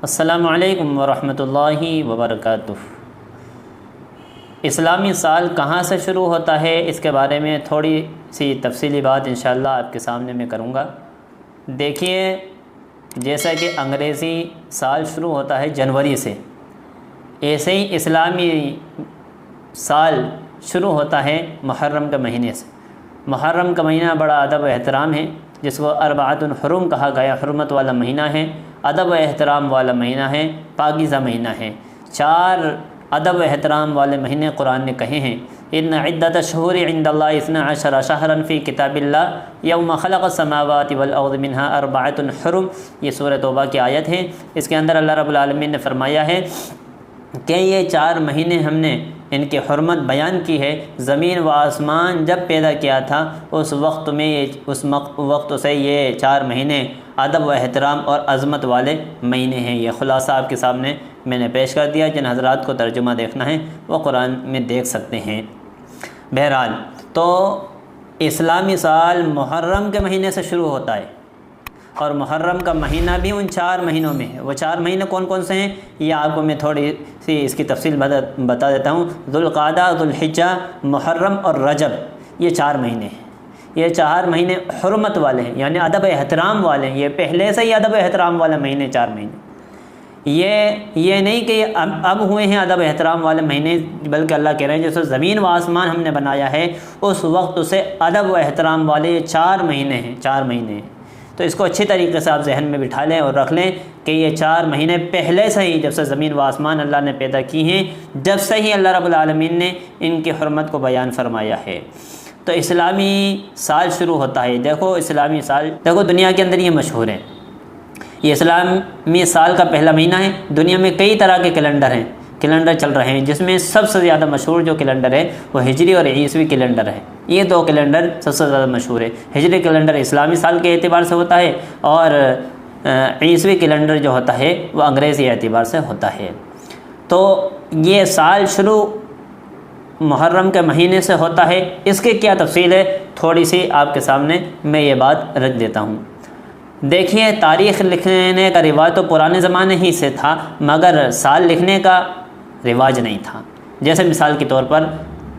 السلام علیکم ورحمۃ اللہ وبرکاتہ۔ اسلامی سال کہاں سے شروع ہوتا ہے، اس کے بارے میں تھوڑی سی تفصیلی بات انشاءاللہ آپ کے سامنے میں کروں گا۔ دیکھیے، جیسا کہ انگریزی سال شروع ہوتا ہے جنوری سے، ایسے ہی اسلامی سال شروع ہوتا ہے محرم کے مہینے سے۔ محرم کا مہینہ بڑا ادب و احترام ہے، جس کو اربعۃ الحرم کہا گیا، حرمت والا مہینہ ہے، ادب و احترام والا مہینہ ہے، پاکیزہ مہینہ ہے۔ 4 ادب و احترام والے مہینے قرآن نے کہے ہیں۔ ان عدۃ الشہور عند اللہ 12 شہرا فی کتاب اللہ یوم خلق السماوات والارض منها 4 حرم، یہ سورۃ توبہ کی آیت ہے۔ اس کے اندر اللہ رب العالمین نے فرمایا ہے کہ یہ 4 مہینے ہم نے ان کی حرمت بیان کی ہے۔ زمین و آسمان جب پیدا کیا تھا اس وقت سے یہ 4 مہینے ادب و احترام اور عظمت والے مہینے ہیں۔ یہ خلاصہ آپ کے سامنے میں نے پیش کر دیا۔ جن حضرات کو ترجمہ دیکھنا ہے وہ قرآن میں دیکھ سکتے ہیں۔ بہرحال تو اسلامی سال محرم کے مہینے سے شروع ہوتا ہے، اور محرم کا مہینہ بھی ان 4 مہینوں میں ہے۔ وہ 4 مہینے کون کون سے ہیں، یہ آپ کو میں تھوڑی سی اس کی تفصیل بتا دیتا ہوں۔ ذوالقعدہ، ذوالحجہ، محرم اور رجب، یہ 4 مہینے ہیں۔ یہ 4 مہینے حرمت والے ہیں، یعنی ادب احترام والے ہیں۔ یہ پہلے سے ہی ادب احترام والے مہینے 4 مہینے۔ یہ نہیں کہ اب ہوئے ہیں ادب احترام والے مہینے، بلکہ اللہ کہہ رہے ہیں جیسے زمین و آسمان ہم نے بنایا ہے اس وقت سے ادب و احترام والے یہ 4 مہینے ہیں، 4 مہینے ہیں۔ تو اس کو اچھی طریقے سے آپ ذہن میں بٹھا لیں اور رکھ لیں کہ یہ 4 مہینے پہلے سے ہی، جب سے زمین و آسمان اللہ نے پیدا کی ہیں، جب سے ہی اللہ رب العالمین نے ان کی حرمت کو بیان فرمایا ہے۔ تو اسلامی سال شروع ہوتا ہے۔ دیکھو اسلامی سال، دیکھو دنیا کے اندر یہ مشہور ہے، یہ اسلامی سال کا پہلا مہینہ ہے۔ دنیا میں کئی طرح کے کیلنڈر چل رہے ہیں، جس میں سب سے زیادہ مشہور جو کیلنڈر ہے وہ ہجری اور عیسوی کیلنڈر ہے۔ یہ 2 کیلنڈر سب سے زیادہ مشہور ہے۔ ہجری کیلنڈر اسلامی سال کے اعتبار سے ہوتا ہے، اور عیسوی کیلنڈر جو ہوتا ہے وہ انگریزی اعتبار سے ہوتا ہے۔ تو یہ سال شروع محرم کے مہینے سے ہوتا ہے۔ اس کی کیا تفصیل ہے، تھوڑی سی آپ کے سامنے میں یہ بات رکھ دیتا ہوں۔ دیکھیے، تاریخ لکھنے کا رواج تو پرانے زمانے ہی سے تھا، مگر سال لکھنے کا رواج نہیں تھا۔ جیسے مثال کے طور پر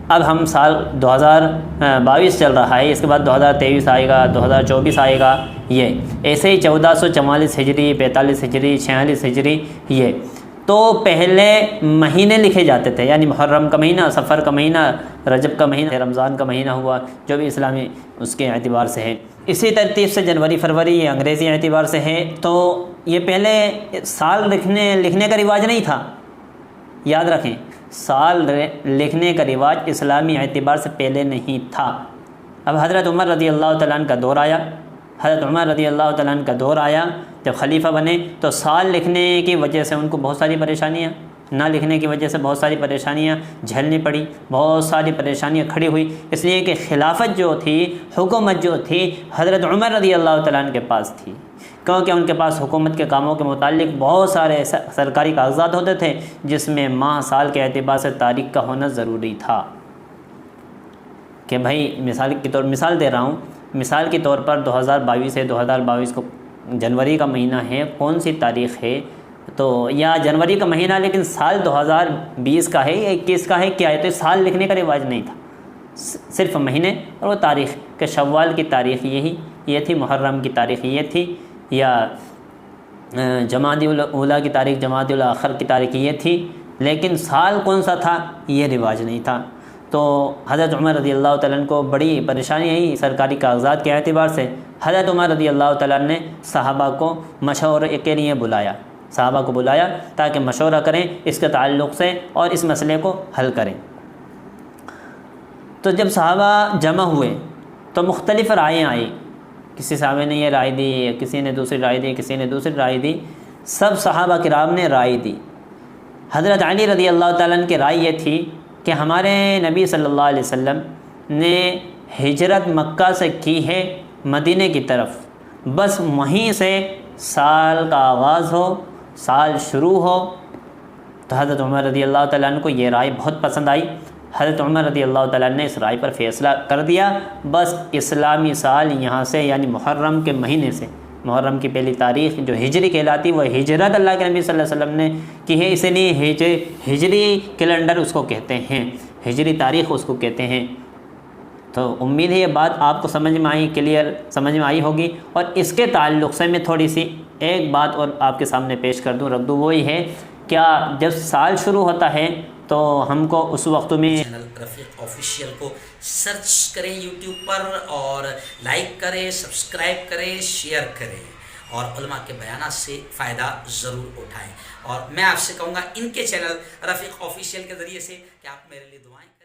اب ہم سال 2022 چل رہا ہے، اس کے بعد 2023 آئے گا، 2024 آئے گا، یہ ایسے ہی 1444 ہجری، 45 ہجری، 46 ہجری، یہ تو پہلے مہینے لکھے جاتے تھے، یعنی محرم کا مہینہ، صفر کا مہینہ، رجب کا مہینہ، رمضان کا مہینہ ہوا، جو بھی اسلامی اس کے اعتبار سے ہے۔ اسی ترتیب سے جنوری، فروری، یہ انگریزی اعتبار سے ہے۔ تو یہ پہلے سال لکھنے کا رواج نہیں تھا، یاد رکھیں، سال لکھنے کا رواج اسلامی اعتبار سے پہلے نہیں تھا۔ اب حضرت عمر رضی اللہ تعالیٰ عنہ کا دور آیا، جب خلیفہ بنے تو سال لکھنے کی وجہ سے ان کو بہت ساری پریشانیاں، نہ لکھنے کی وجہ سے بہت ساری پریشانیاں جھیلنی پڑی، بہت ساری پریشانیاں کھڑی ہوئی، اس لیے کہ خلافت جو تھی، حکومت جو تھی، حضرت عمر رضی اللہ تعالیٰ عنہ کے پاس تھی، کیونکہ ان کے پاس حکومت کے کاموں کے متعلق بہت سارے سرکاری کاغذات ہوتے تھے، جس میں ماہ سال کے اعتبار سے تاریخ کا ہونا ضروری تھا۔ کہ بھائی مثال دے رہا ہوں، مثال کے طور پر 2022 ہے، 2022 کو جنوری کا مہینہ ہے، کون سی تاریخ ہے، تو یا جنوری کا مہینہ لیکن سال 2020 کا ہے یا 21 کا ہے، کیا ہے، تو سال لکھنے کا رواج نہیں تھا، صرف مہینے اور وہ تاریخ، کہ شوال کی تاریخ یہ تھی، محرم کی تاریخ یہ تھی، یا جمادی الاولیٰ کی تاریخ، جمادی الاخر کی تاریخ یہ تھی، لیکن سال کون سا تھا یہ رواج نہیں تھا۔ تو حضرت عمر رضی اللہ تعالیٰ عنہ کو بڑی پریشانی آئی سرکاری کاغذات کے اعتبار سے۔ حضرت عمر رضی اللہ تعالیٰ عنہ نے صحابہ کو مشورے کے لیے بلایا تاکہ مشورہ کریں اس کے تعلق سے اور اس مسئلے کو حل کریں۔ تو جب صحابہ جمع ہوئے تو مختلف رائیں آئیں، کسی صحابہ نے یہ رائے دی، کسی نے دوسری رائے دی، کسی نے دوسری رائے دی، سب صحابہ کرام نے رائے دی۔ حضرت علی رضی اللہ تعالیٰ عنہ کی رائے یہ تھی کہ ہمارے نبی صلی اللہ علیہ وسلم نے ہجرت مکہ سے کی ہے مدینے کی طرف، بس وہیں سے سال کا آغاز ہو، سال شروع ہو۔ تو حضرت عمر رضی اللہ تعالیٰ عنہ کو یہ رائے بہت پسند آئی۔ حضرت عمر رضی اللہ تعالیٰ عنہ نے اس رائے پر فیصلہ کر دیا، بس اسلامی سال یہاں سے یعنی محرم کے مہینے سے محرم کی پہلی تاریخ جو ہجری کہلاتی وہ ہجرت اللہ کے نبی صلی اللہ علیہ وسلم نے کی ہے، اسی لیے ہجری کیلنڈر اس کو کہتے ہیں، ہجری تاریخ اس کو کہتے ہیں۔ تو امید ہے یہ بات آپ کو سمجھ میں آئی، کلیئر سمجھ میں آئی ہوگی۔ اور اس کے تعلق سے میں تھوڑی سی ایک بات اور آپ کے سامنے پیش کر دوں، رکھ دوں، وہی ہے کیا جب سال شروع ہوتا ہے تو ہم کو اس وقت میں چینل رفیق آفیشیل کو سرچ کریں یوٹیوب پر، اور لائک کریں، سبسکرائب کریں، شیئر کریں، اور علماء کے بیانات سے فائدہ ضرور اٹھائیں۔ اور میں آپ سے کہوں گا ان کے چینل رفیق آفیشیل کے ذریعے سے کہ آپ میرے لیے دعائیں